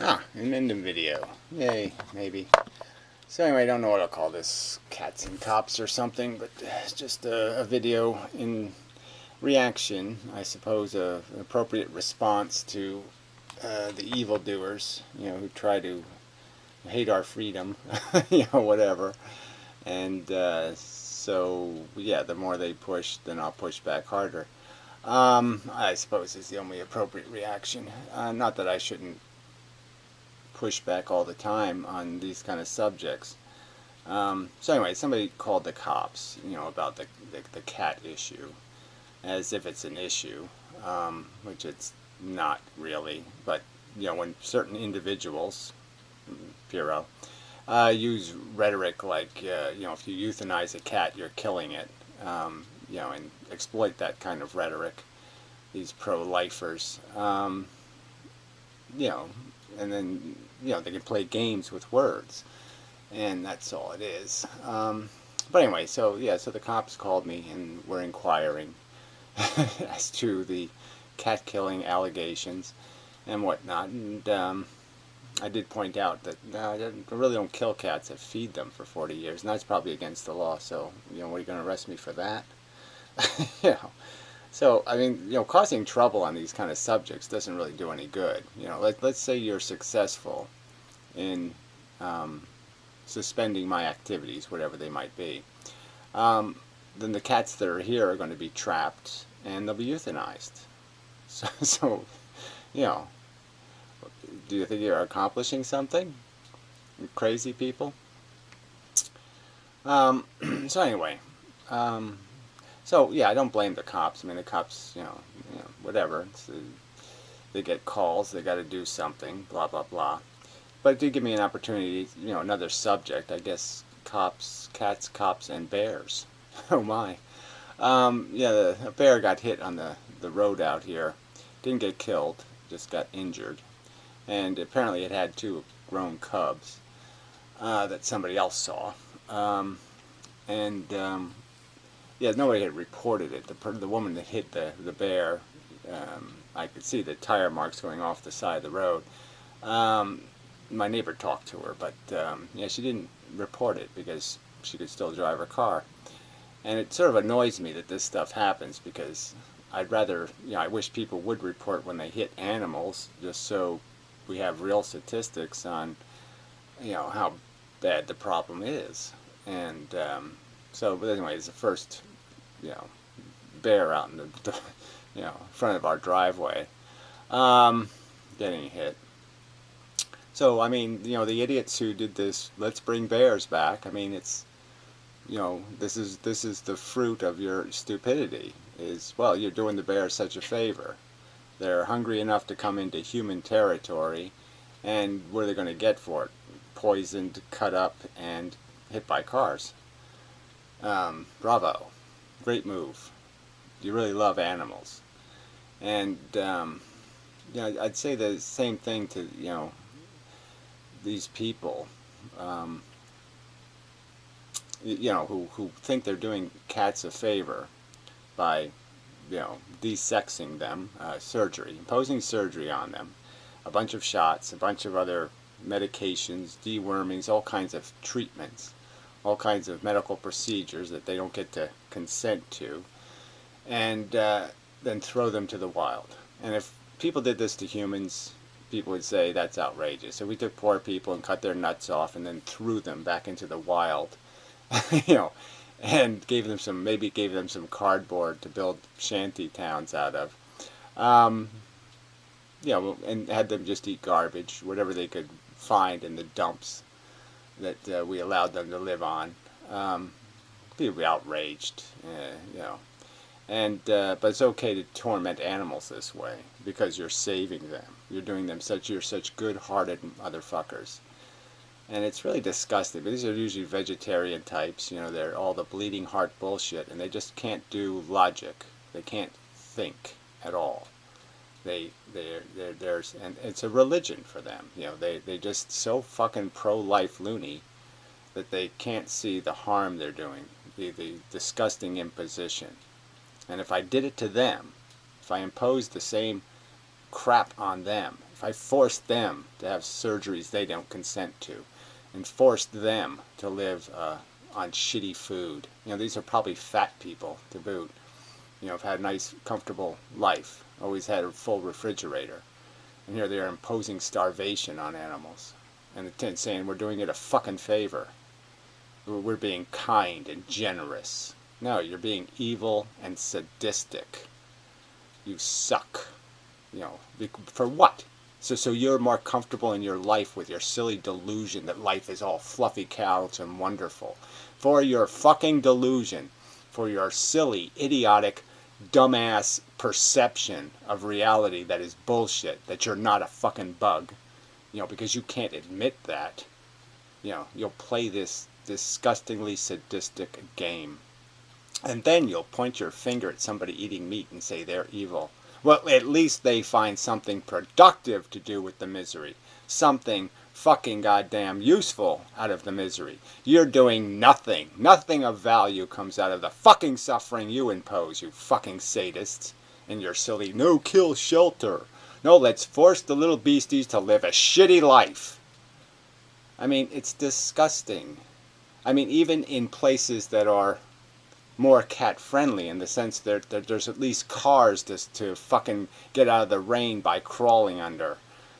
An ending video. Yay, maybe. So anyway, I don't know what I'll call this, Cats and Cops or something, but it's just a video in reaction, I suppose, an appropriate response to the evildoers, who try to hate our freedom, whatever. And yeah, the more they push, then I'll push back harder. I suppose is the only appropriate reaction. Not that I shouldn't push back all the time on these kind of subjects. So anyway, somebody called the cops, about the cat issue, as if it's an issue, which it's not really. But when certain individuals, Puro, use rhetoric like, if you euthanize a cat, you're killing it, and exploit that kind of rhetoric, these pro-lifers, and then they can play games with words, and that's all it is. But anyway, so the cops called me and were inquiring as to the cat killing allegations and whatnot, and I did point out that I really don't kill cats. I feed them for 40 years, and that's probably against the law. So what are you going to arrest me for that? So, I mean, causing trouble on these kind of subjects doesn't really do any good. Let's say you're successful in suspending my activities, whatever they might be. Then the cats that are here are going to be trapped, and they'll be euthanized. So, do you think you're accomplishing something? You crazy people? So anyway, so yeah, I don't blame the cops. I mean, the cops, whatever. They get calls. They got to do something. Blah blah blah. But it did give me an opportunity. Another subject. I guess cats, cops, and bears. Oh my. Yeah, a bear got hit on the road out here. Didn't get killed. Just got injured. And apparently it had two grown cubs that somebody else saw. Yeah, nobody had reported it. The woman that hit the bear, I could see the tire marks going off the side of the road. My neighbor talked to her, but yeah, she didn't report it because she could still drive her car. And it sort of annoys me that this stuff happens, because I'd rather, I wish people would report when they hit animals, just so we have real statistics on, how bad the problem is. And but anyway, it's the first, bear out in the front of our driveway, getting hit. So I mean, the idiots who did this, let's bring bears back. I mean, it's, this is the fruit of your stupidity. Is, well, you're doing the bears such a favor. They're hungry enough to come into human territory, and what are they going to get for it? Poisoned, cut up, and hit by cars. Bravo. Great move. You really love animals. And, I'd say the same thing to, these people, who think they're doing cats a favor by, desexing them, surgery, imposing surgery on them, a bunch of shots, a bunch of other medications, dewormings, all kinds of treatments, all kinds of medical procedures that they don't get to consent to, and then throw them to the wild. And if people did this to humans, people would say that's outrageous. So we took poor people and cut their nuts off and then threw them back into the wild, and maybe gave them some cardboard to build shanty towns out of. And had them just eat garbage, whatever they could find in the dumps that we allowed them to live on. People would be outraged, but it's okay to torment animals this way because you're saving them. You're such good-hearted motherfuckers. And it's really disgusting. But these are usually vegetarian types. They're all the bleeding heart bullshit, and they just can't do logic. They can't think at all. And it's a religion for them. They just so fucking pro-life loony that they can't see the harm they're doing, the disgusting imposition. And if I did it to them, if I imposed the same crap on them, if I forced them to have surgeries they don't consent to, and forced them to live on shitty food, you know, these are probably fat people to boot, you know, have had a nice, comfortable life, always had a full refrigerator, and here they are imposing starvation on animals, and saying we're doing it a fucking favor. We're being kind and generous. No, you're being evil and sadistic. You suck. You know, for what? So you're more comfortable in your life with your silly delusion that life is all fluffy couch and wonderful. For your fucking delusion. For your silly, idiotic, dumbass perception of reality that is bullshit. That you're not a fucking bug. You know, because you can't admit that. You know, you'll play this disgustingly sadistic game. And then you'll point your finger at somebody eating meat and say they're evil. Well, at least they find something productive to do with the misery. Something fucking goddamn useful out of the misery. You're doing nothing. Nothing of value comes out of the fucking suffering you impose, you fucking sadists. And your silly no kill shelter. No, let's force the little beasties to live a shitty life. I mean, it's disgusting. I mean, even in places that are more cat friendly, in the sense that there's at least cars to fucking get out of the rain by crawling under,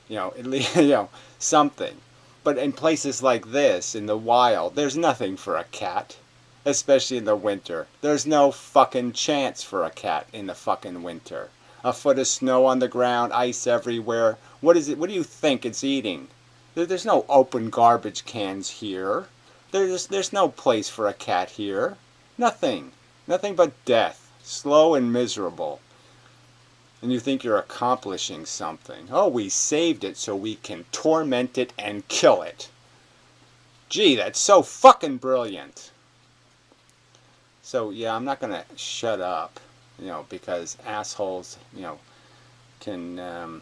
you know, at least, you know, something. But in places like this, in the wild, there's nothing for a cat, especially in the winter. There's no fucking chance for a cat in the fucking winter. A foot of snow on the ground, ice everywhere. What is it? What do you think it's eating? There's no open garbage cans here. There's no place for a cat here. Nothing. Nothing but death. Slow and miserable. And you think you're accomplishing something. Oh, we saved it so we can torment it and kill it. Gee, that's so fucking brilliant. So, yeah, I'm not going to shut up, you know, because assholes, you know, can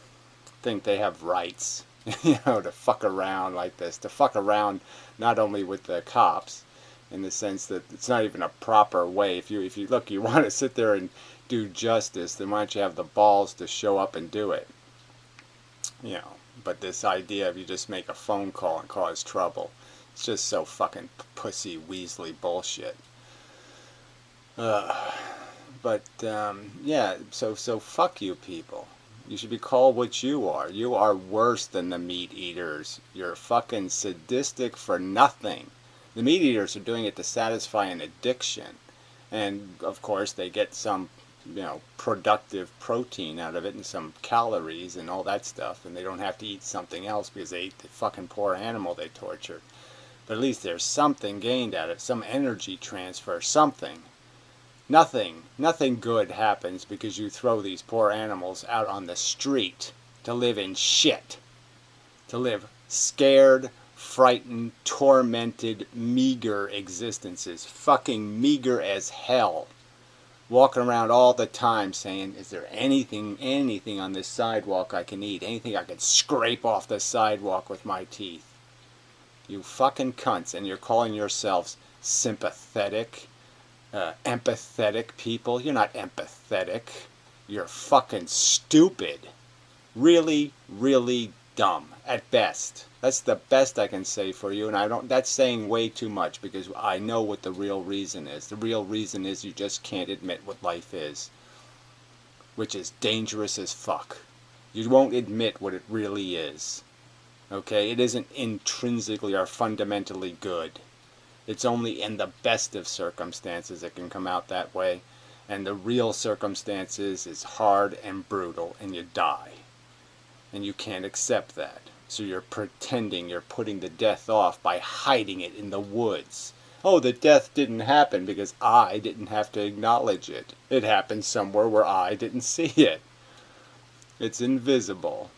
think they have rights, you know, to fuck around like this. To fuck around not only with the cops, in the sense that it's not even a proper way. If you look, you want to sit there and do justice, then why don't you have the balls to show up and do it? You know, but this idea of you just make a phone call and cause trouble, it's just so fucking pussy weaselly bullshit. But yeah, so fuck you people. You should be called what you are. You are worse than the meat eaters. You're fucking sadistic for nothing. The meat eaters are doing it to satisfy an addiction. And, of course, they get some, you know, productive protein out of it and some calories and all that stuff. And they don't have to eat something else because they ate the fucking poor animal they tortured. But at least there's something gained out of it. Some energy transfer. Something. Nothing good happens because you throw these poor animals out on the street to live in shit. To live scared, frightened, tormented, meager existences. Fucking meager as hell. Walking around all the time saying, is there anything on this sidewalk I can eat? Anything I can scrape off the sidewalk with my teeth? You fucking cunts. And you're calling yourselves sympathetic, empathetic people. You're not empathetic. You're fucking stupid. Really, really dumb at best. That's the best I can say for you, and that's saying way too much because I know what the real reason is. The real reason is you just can't admit what life is, which is dangerous as fuck. You won't admit what it really is. Okay? It isn't intrinsically or fundamentally good. It's only in the best of circumstances it can come out that way, and the real circumstances is hard and brutal, and you die. And you can't accept that. So you're pretending you're putting the death off by hiding it in the woods. Oh, the death didn't happen because I didn't have to acknowledge it. It happened somewhere where I didn't see it. It's invisible.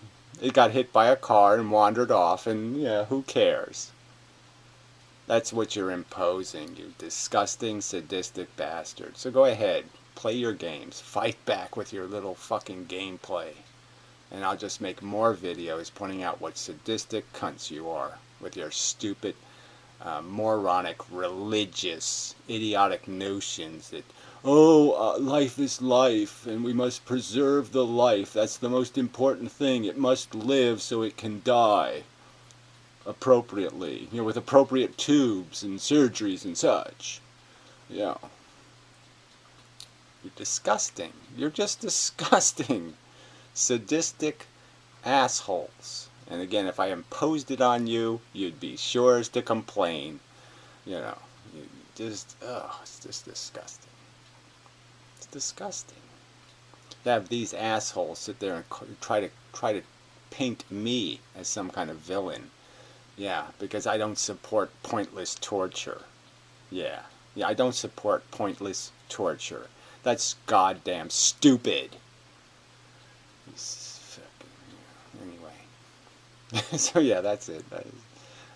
It got hit by a car and wandered off, and yeah, who cares? That's what you're imposing, you disgusting, sadistic bastard. So go ahead, play your games. Fight back with your little fucking gameplay. And I'll just make more videos pointing out what sadistic cunts you are with your stupid moronic, religious, idiotic notions that, oh, life is life, and we must preserve the life. That's the most important thing. It must live so it can die appropriately, with appropriate tubes and surgeries and such. Yeah. You're disgusting. You're just disgusting. Sadistic assholes. And again, if I imposed it on you, you'd be sure as to complain. It's just disgusting. It's disgusting. To have these assholes sit there and try to paint me as some kind of villain. Yeah, because I don't support pointless torture. Yeah, I don't support pointless torture. That's goddamn stupid. Anyway. So yeah, that's it. I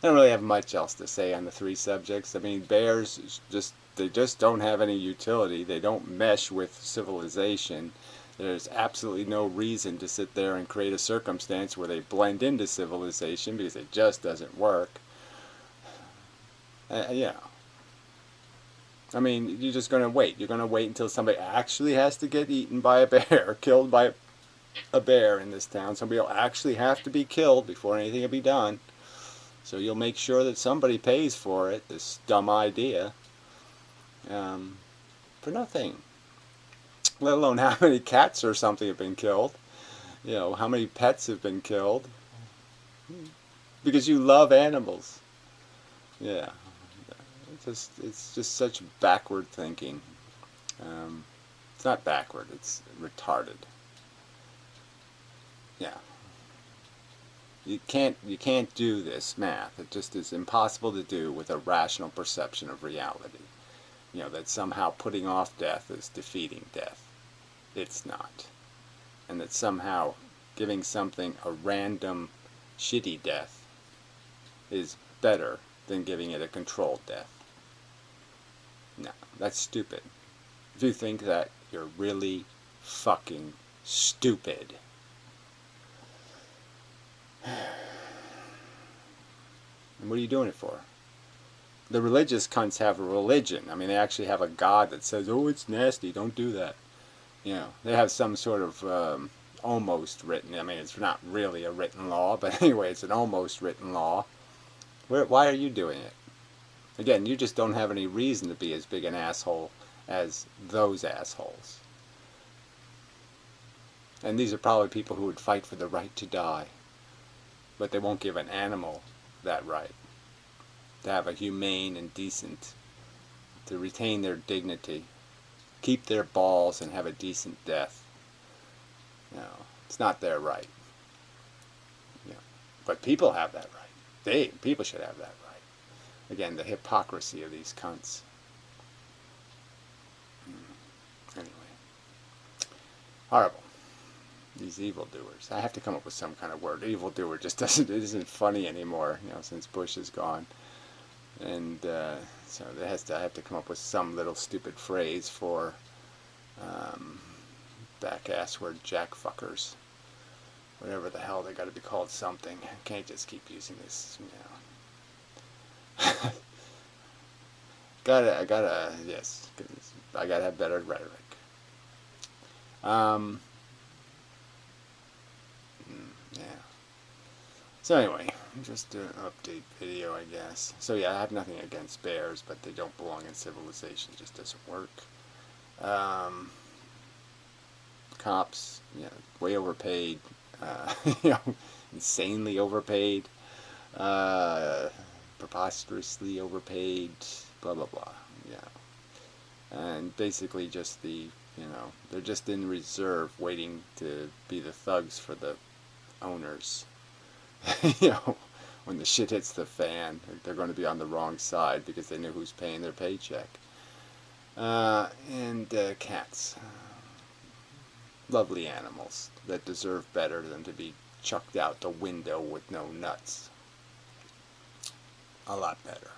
don't really have much else to say on the three subjects. I mean, bears, they just don't have any utility. They don't mesh with civilization. There's absolutely no reason to sit there and create a circumstance where they blend into civilization, because it just doesn't work. Yeah. I mean, you're just going to wait. You're going to wait until somebody actually has to get eaten by a bear, killed by a bear in this town. Somebody will actually have to be killed before anything will be done. So you'll make sure that somebody pays for it, this dumb idea, for nothing. Let alone how many cats or something have been killed. How many pets have been killed. Because you love animals. Yeah. It's just such backward thinking. It's not backward, it's retarded. Yeah. You can't do this math. It just is impossible to do with a rational perception of reality. That somehow putting off death is defeating death. It's not. And that somehow giving something a random, shitty death is better than giving it a controlled death. No, that's stupid. If you think that, you're really fucking stupid. And what are you doing it for? The religious cunts have a religion. I mean, they actually have a God that says, oh, it's nasty, don't do that. They have some sort of almost written, I mean, it's not really a written law, but anyway, it's an almost written law. Why are you doing it? Again, you just don't have any reason to be as big an asshole as those assholes. And these are probably people who would fight for the right to die. But they won't give an animal that right. To have a humane and decent, to retain their dignity, keep their balls and have a decent death. It's not their right. But people have that right. People should have that right. Again, the hypocrisy of these cunts. Anyway. Horrible. These evildoers. I have to come up with some kind of word. Evildoer just isn't funny anymore, since Bush is gone. And so I have to come up with some little stupid phrase for back-ass word jackfuckers. Whatever the hell, they got to be called something. I can't just keep using this, yes, I gotta have better rhetoric. Yeah. So anyway, just an update video, I guess. So yeah, I have nothing against bears, but they don't belong in civilization. It just doesn't work. Cops, way overpaid. Insanely overpaid. Preposterously overpaid. Blah blah blah. Yeah. And basically just they're just in reserve, waiting to be the thugs for the owners. When the shit hits the fan, they're going to be on the wrong side because they know who's paying their paycheck. And cats. Lovely animals that deserve better than to be chucked out the window with no nuts. A lot better.